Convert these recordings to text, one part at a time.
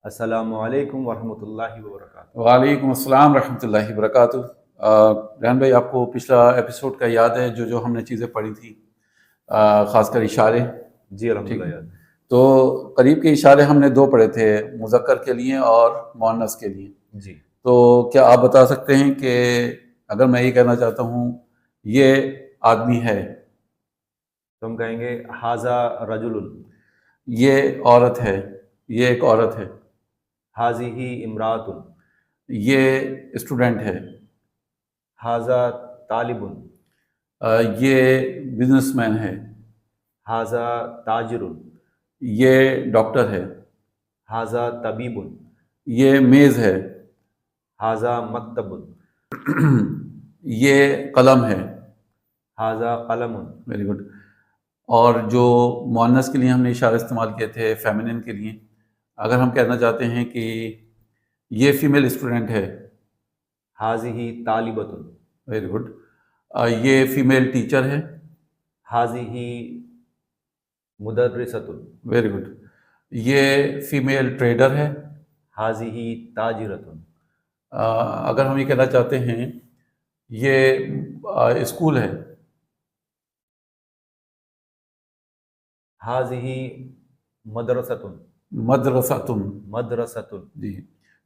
السلام علیکم ورحمۃ اللہ وبرکاتہ۔ وعلیکم السلام ورحمۃ اللہ وبرکاتہ۔ ریحان بھائی، آپ کو پچھلا ایپیسوڈ کا یاد ہے جو ہم نے چیزیں پڑھی تھی، خاص کر اشارے؟ جی الحمد ٹھیک للہ ہے، یاد ہے۔ تو قریب کے اشارے ہم نے دو پڑھے تھے، مذکر کے لیے اور مؤنث کے لیے۔ جی تو کیا آپ بتا سکتے ہیں کہ اگر میں یہ کہنا چاہتا ہوں یہ آدمی ہے، تو ہم کہیں گے حاذا رجل، یہ عورت ہے، یہ ایک عورت ہے، حاذہ امراۃ، یہ اسٹوڈنٹ ہے، حاذا طالب، یہ بزنس مین ہے، حاذا تاجر، یہ ڈاکٹر ہے، حاذا طبیب، یہ میز ہے، حاذا مکتب، یہ قلم ہے۔ حاذا قلم۔ Very good. اور جو مؤنث کے لیے ہم نے اشارے استعمال کیے تھے، فیمنن کے لیے، اگر ہم کہنا چاہتے ہیں کہ یہ فیمیل اسٹوڈنٹ ہے، حاذہ طالبۃ، ویری گڈ، یہ فیمیل ٹیچر ہے، حاذہ مدرسۃ، ویری گڈ، یہ فیمیل ٹریڈر ہے۔ حاذہ تاجرۃ، اگر ہم یہ کہنا چاہتے ہیں یہ اسکول ہے، حاذہ مدرسۃ، مدرسۃن، مدرسۃ، جی،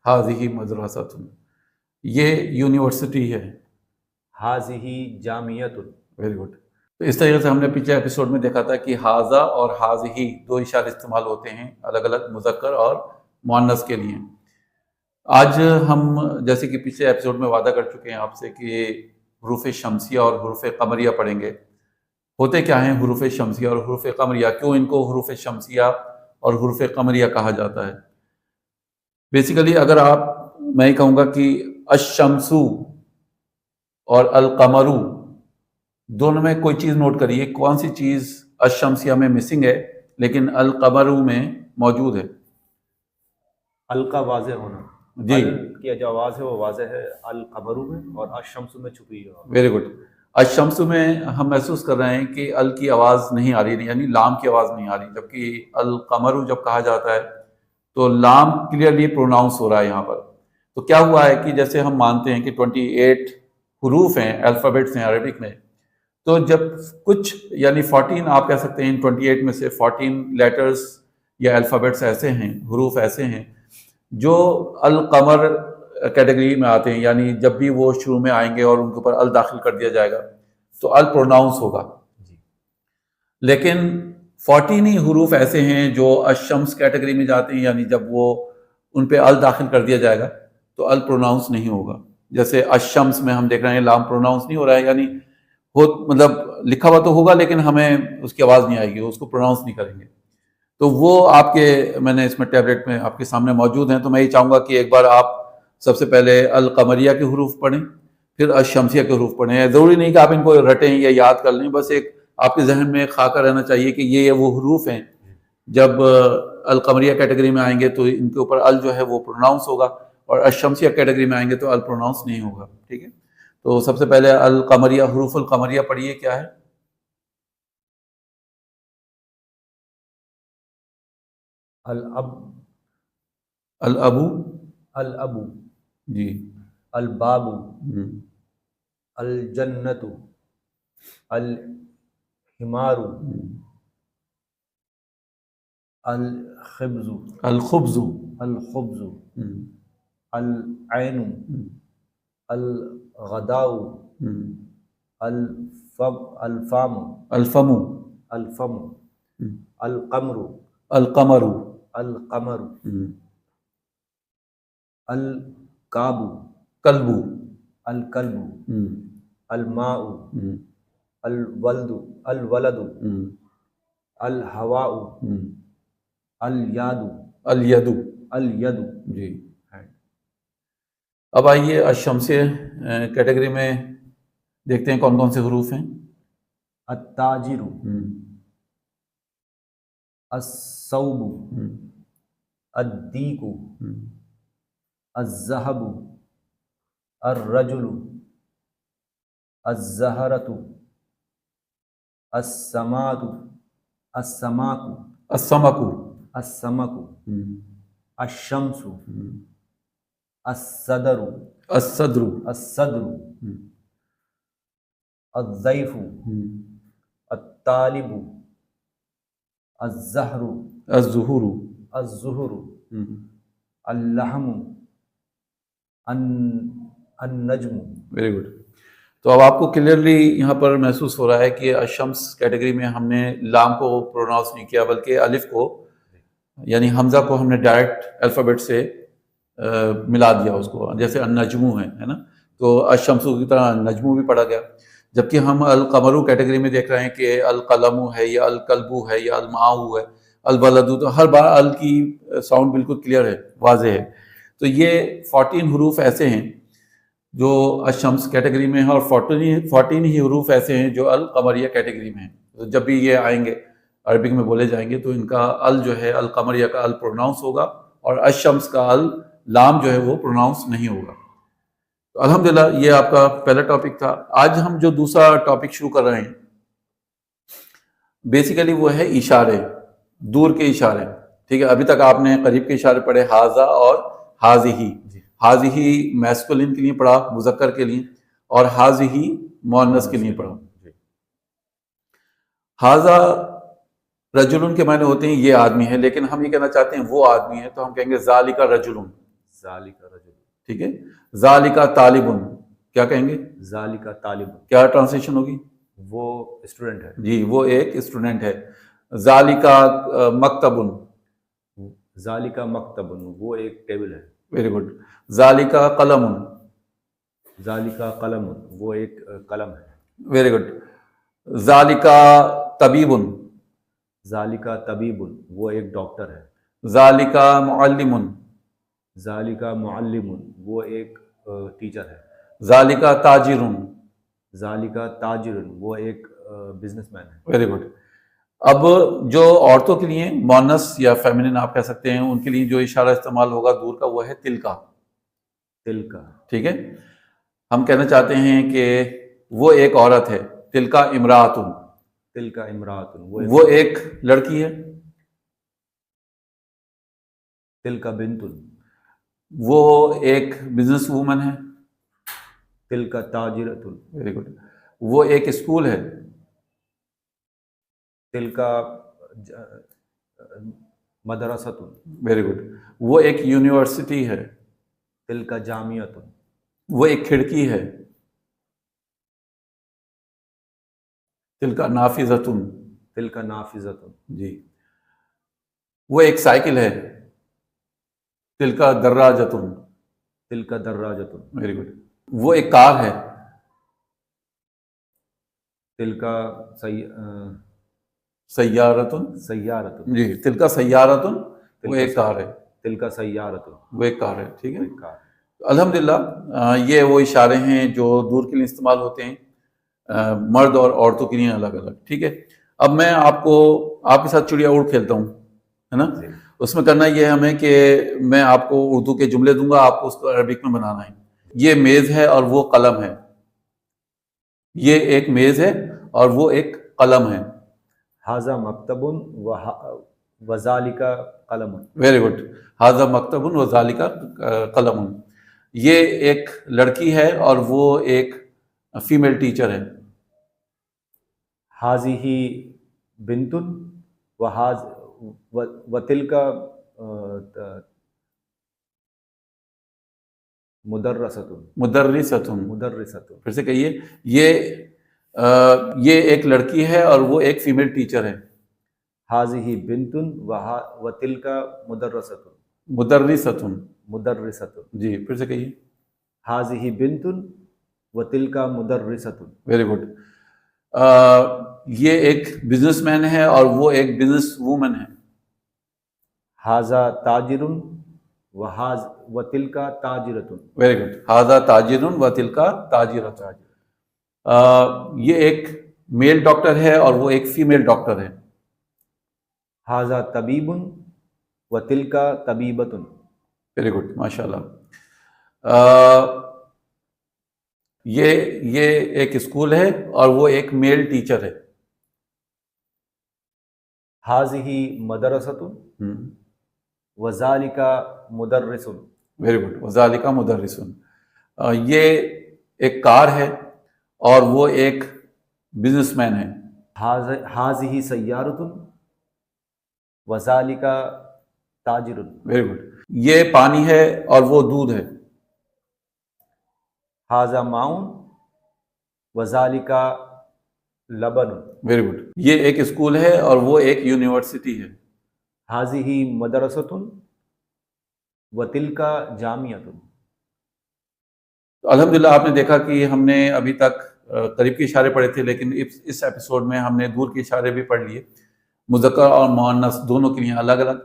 ہاذہ مدرسۃن، یہ یونیورسٹی ہے۔ حاذہ جامعۃ۔ Very good. تو اس طریقے سے ہم نے پچھلے ایپیسوڈ میں دیکھا تھا کہ حاذا اور حاذہ دو اشارے استعمال ہوتے ہیں الگ الگ مذکر اور مؤنث کے لیے۔ آج ہم جیسے کہ پچھلے ایپیسوڈ میں وعدہ کر چکے ہیں آپ سے کہ حروف شمسیہ اور حروف قمریہ پڑھیں گے۔ ہوتے کیا ہیں حروف شمسیہ اور حروف قمریہ؟ کیوں ان کو حروف شمسیہ اور حروف قمریہ کہا جاتا ہے؟ بیسیکلی اگر میں یہ کہوں گا کہ الشمس اور القمر، دونوں میں کوئی چیز نوٹ کریے، کون سی چیز الشمسیہ میں مسنگ ہے لیکن القمر میں موجود ہے؟ ال کا واضح ہونا، جی، ال کی جو آواز ہے وہ واضح ہے القمر میں، اور الشمس میں چھپی ہے۔ Very good. الشمس میں ہم محسوس کر رہے ہیں کہ ال کی آواز نہیں آ رہی، یعنی لام کی آواز نہیں آ رہی، جبکہ القمر جب کہا جاتا ہے تو لام کلیئرلی پروناؤنس ہو رہا ہے یہاں پر۔ تو کیا ہوا ہے کہ جیسے ہم مانتے ہیں کہ 28 حروف ہیں، الفابیٹس ہیں عربک میں، تو جب کچھ یعنی 14 آپ کہہ سکتے ہیں ان 28 میں سے 14 لیٹرز یا الفابیٹس ایسے ہیں، حروف ایسے ہیں جو القمر کیٹیگری میں آتے ہیں، یعنی جب بھی وہ شروع میں آئیں گے اور ان کے اوپر ال داخل کر دیا جائے گا تو ال پروناؤنس ہوگا۔ لیکن 14 ہی حروف ایسے ہیں جو الشمس کیٹیگری میں جاتے ہیں، یعنی جب وہ ان پہ ال داخل کر دیا جائے گا تو ال پروناؤنس نہیں ہوگا۔ جیسے الشمس میں ہم دیکھ رہے ہیں لام پروناؤنس نہیں ہو رہا ہے، یعنی مطلب لکھا ہوا تو ہوگا لیکن ہمیں اس کی آواز نہیں آئے گی، اس کو پروناؤنس نہیں کریں گے۔ تو وہ آپ کے میں نے اس میں ٹیبلٹ میں آپ کے سامنے موجود ہیں، تو میں یہ چاہوں گا کہ ایک بار آپ سب سے پہلے القمریہ کے حروف پڑھیں، پھر الشمسیہ کے حروف پڑھیں۔ ضروری نہیں کہ آپ ان کو رٹیں یا یاد کر لیں، بس ایک آپ کے ذہن میں خاکہ رہنا چاہیے کہ یہ وہ حروف ہیں، جب القمریہ کیٹیگری میں آئیں گے تو ان کے اوپر ال جو ہے وہ پروناؤنس ہوگا، اور الشمسیہ کیٹیگری میں آئیں گے تو ال پروناؤنس نہیں ہوگا۔ ٹھیک ہے، تو سب سے پہلے القمریہ، حروف القمریہ پڑھیے کیا ہے؟ الاب، الابو، الابو، جی، الباب، الجنت، الحمار، الخبز، الخبز، الخبز، العین، الغداء، الفم، الفم، الفم، القمر، القمر، القمر، الکاب، کلب، الکلب، الماء، الولد، الولد، الہواء، الیاد، الید، الید، جی۔ اب آئیے الشمسیہ کیٹیگری میں دیکھتے ہیں کون کون سے حروف ہیں۔ التاجر، الثوب، الدیک، الذهب، الرجل، الزہرۃ، السماد، السماک، السمک، السمک، الشمس الصدر الصدر الصدر الضيف الطالب الزہر الظہور الزہر اللحم النجم. Very good. تو اب آپ کو کلیئرلی یہاں پر محسوس ہو رہا ہے کہ الشمس کیٹیگری میں ہم نے لام کو پروناؤنس نہیں کیا بلکہ الف کو یعنی حمزہ کو ہم نے ڈائریکٹ الفابیٹ سے ملا دیا اس کو، جیسے النجمو ہے نا، تو الشمسو کی طرح نجمو بھی پڑھا گیا. جبکہ ہم القمرو کیٹیگری میں دیکھ رہے ہیں کہ القلمو ہے یا القلبو ہے یا الماؤ ہے البلدو، تو ہر بار ال کی ساؤنڈ بالکل کلیئر ہے، واضح ہے. تو یہ 14 حروف ایسے ہیں جو الشمس کیٹیگری میں ہیں اور 14 ہی حروف ایسے ہیں جو القمریہ کیٹیگری میں ہیں. تو جب بھی یہ آئیں گے عربک میں بولے جائیں گے تو ان کا ال جو ہے القمریہ کا ال پروناؤنس ہوگا اور الشمس کا ال لام جو ہے وہ پروناؤنس نہیں ہوگا. تو الحمدللہ یہ آپ کا پہلا ٹاپک تھا. آج ہم جو دوسرا ٹاپک شروع کر رہے ہیں بیسیکلی وہ ہے اشارے، دور کے اشارے. ٹھیک ہے، ابھی تک آپ نے قریب کے اشارے پڑھے حاذا اور حاذہی. حاذہی میسکولین کے لیے پڑھا، مذکر کے لیے، اور حاذہی مؤنث کے لیے پڑھا. حاذا رجلن کے معنی ہوتے ہیں یہ آدمی ہے، لیکن ہم یہ کہنا چاہتے ہیں وہ آدمی ہے تو ہم کہیں گے ذالک رجلن. ٹھیک ہے. ذالک طالبن کیا کہیں گے؟ ذالک طالب. کیا ٹرانسلیشن ہوگی؟ وہ اسٹوڈنٹ ہے. جی، وہ ایک اسٹوڈنٹ ہے. ذالک مکتبن. ذالک مکتبن وہ ایک ٹیبل ہے. Very good. ذالک قلم. ذالک قلم وہ ایک قلم ہے. Very good. ذالک طبیب. ذالک طبیب وہ ایک ڈاکٹر ہے. ذالک معلم. ذالک معلم وہ ایک ٹیچر ہے. ذالک تاجر. ذالک تاجر وہ ایک بزنس مین ہے. Very good. اب جو عورتوں کے لیے مؤنث یا فیمنن آپ کہہ سکتے ہیں ان کے لیے جو اشارہ استعمال ہوگا دور کا وہ ہے تلکا. تلکا. ٹھیک ہے. ہم کہنا چاہتے ہیں کہ وہ ایک عورت ہے. تلکا امراۃن. تلکا امراۃن وہ ایک لڑکی ہے. تلکا بنتن وہ ایک بزنس وومن ہے. تلکا تاجرتن. Very good. وہ ایک اسکول ہے. تلکا مدرستن. Very good. وہ ایک یونیورسٹی ہے. تلکا جامعتن وہ ایک کھڑکی ہے. تلکا نافذتن. تلکا نافذتن جی. وہ ایک سائیکل ہے. تلکا دراجتن. تلکا دراجتن. Very good. وہ ایک کار ہے. تلکا سیارتن. سیارتن. جی. تلکا سیارتن وہ ایک کار ہے. تلکا سیارتن وہ ایک کار ہے. ٹھیک ہے. ایک کار. الحمدللہ یہ وہ اشارے ہیں جو دور کے لیے استعمال ہوتے ہیں، مرد اور عورتوں کے لیے الگ الگ. ٹھیک ہے. اب میں آپ کے ساتھ چڑیا اڑ کھیلتا ہوں، ہے نا. اس میں کرنا یہ ہمیں کہ میں آپ کو اردو کے جملے دوں گا، آپ کو اس کو عربک میں بنانا ہے. یہ میز ہے اور وہ قلم ہے. یہ ایک میز ہے اور وہ ایک قلم ہے. ھذا مکتب وذالک قلم. Very good. ھذا مکتب وذالک قلم. یہ ایک لڑکی ہے اور وہ ایک فیمیل ٹیچر ہے. ھذہ بنتن وتلک مدرستن. مدرستن. مدرستن. پھر سے کہیے. یہ ایک لڑکی ہے اور وہ ایک فیمیل ٹیچر ہے. ھذہ بنتن وتلک مدرستن. مدرستن. مدرستن. جی. پھر سے کہیے. ھذہ بنتن وتلک مدرستن. Very good. یہ ایک بزنس مین ہے اور وہ ایک بزنس وومن ہے. ھذا تاجر وتلک تاجرتن. Very good. ھذا تاجر وتلک تاجرۃ. یہ ایک میل ڈاکٹر ہے اور وہ ایک فیمیل ڈاکٹر ہے. ھذا طبیب وتلک طبیبۃ. Very good. ماشاء اللہ. یہ ایک اسکول ہے اور وہ ایک میل ٹیچر ہے. ھذہ مدرستہ وذالک مدرس. Very good. وذالک مدرسن. یہ ایک کار ہے اور وہ ایک بزنس مین ہے. ہاذہ سیارۃ وذالک تاجر. Very good. یہ پانی ہے اور وہ دودھ ہے. ھذا ماء وذالک لبن. Very good. یہ ایک اسکول ہے اور وہ ایک یونیورسٹی ہے. ھذہ مدرسۃ وتلک جامعۃ. تو الحمدللہ آپ نے دیکھا کہ ہم نے ابھی تک قریب کے اشارے پڑھے تھے، لیکن اس ایپیسوڈ میں ہم نے دور کے اشارے بھی پڑھ لیے، مذکر اور مؤنث دونوں کے لیے الگ الگ.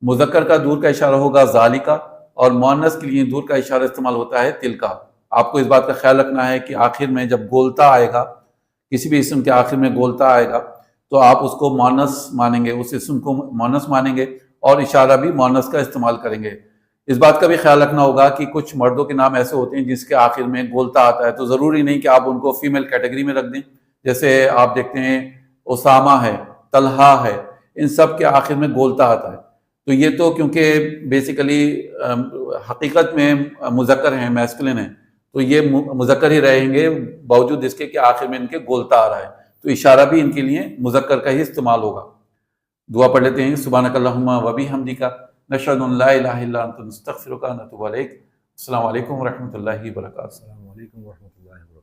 مذکر کا دور کا اشارہ ہوگا ذالکا، اور مؤنث کے لیے دور کا اشارہ استعمال ہوتا ہے تلکا. آپ کو اس بات کا خیال رکھنا ہے کہ آخر میں جب گولتا آئے گا، کسی بھی اسم کے آخر میں گولتا آئے گا تو آپ اس کو مؤنث مانیں گے، اس اسم کو مؤنث مانیں گے اور اشارہ بھی مؤنث کا استعمال کریں گے. اس بات کا بھی خیال رکھنا ہوگا کہ کچھ مردوں کے نام ایسے ہوتے ہیں جس کے آخر میں گولتا آتا ہے، تو ضروری نہیں کہ آپ ان کو فیمیل کیٹیگری میں رکھ دیں. جیسے آپ دیکھتے ہیں اسامہ ہے، طلحہ ہے، ان سب کے آخر میں گولتا آتا ہے. تو یہ تو کیونکہ بیسیکلی حقیقت میں مذکر ہیں، میسکلن ہیں، تو یہ مذکر ہی رہیں گے باوجود اس کے کہ آخر میں ان کے گولتا آ رہا ہے، تو اشارہ بھی ان کے لیے مذکر کا ہی استعمال ہوگا. دعا پڑھ لیتے ہیں. سبحانک اللہم و بحمدک نشہد ان لا الہ الا انت نستغفرک و نتوب الیک. السلام علیکم ورحمۃ اللہ وبرکاتہ. السلام علیکم ورحمۃ اللہ وبرکاتہ.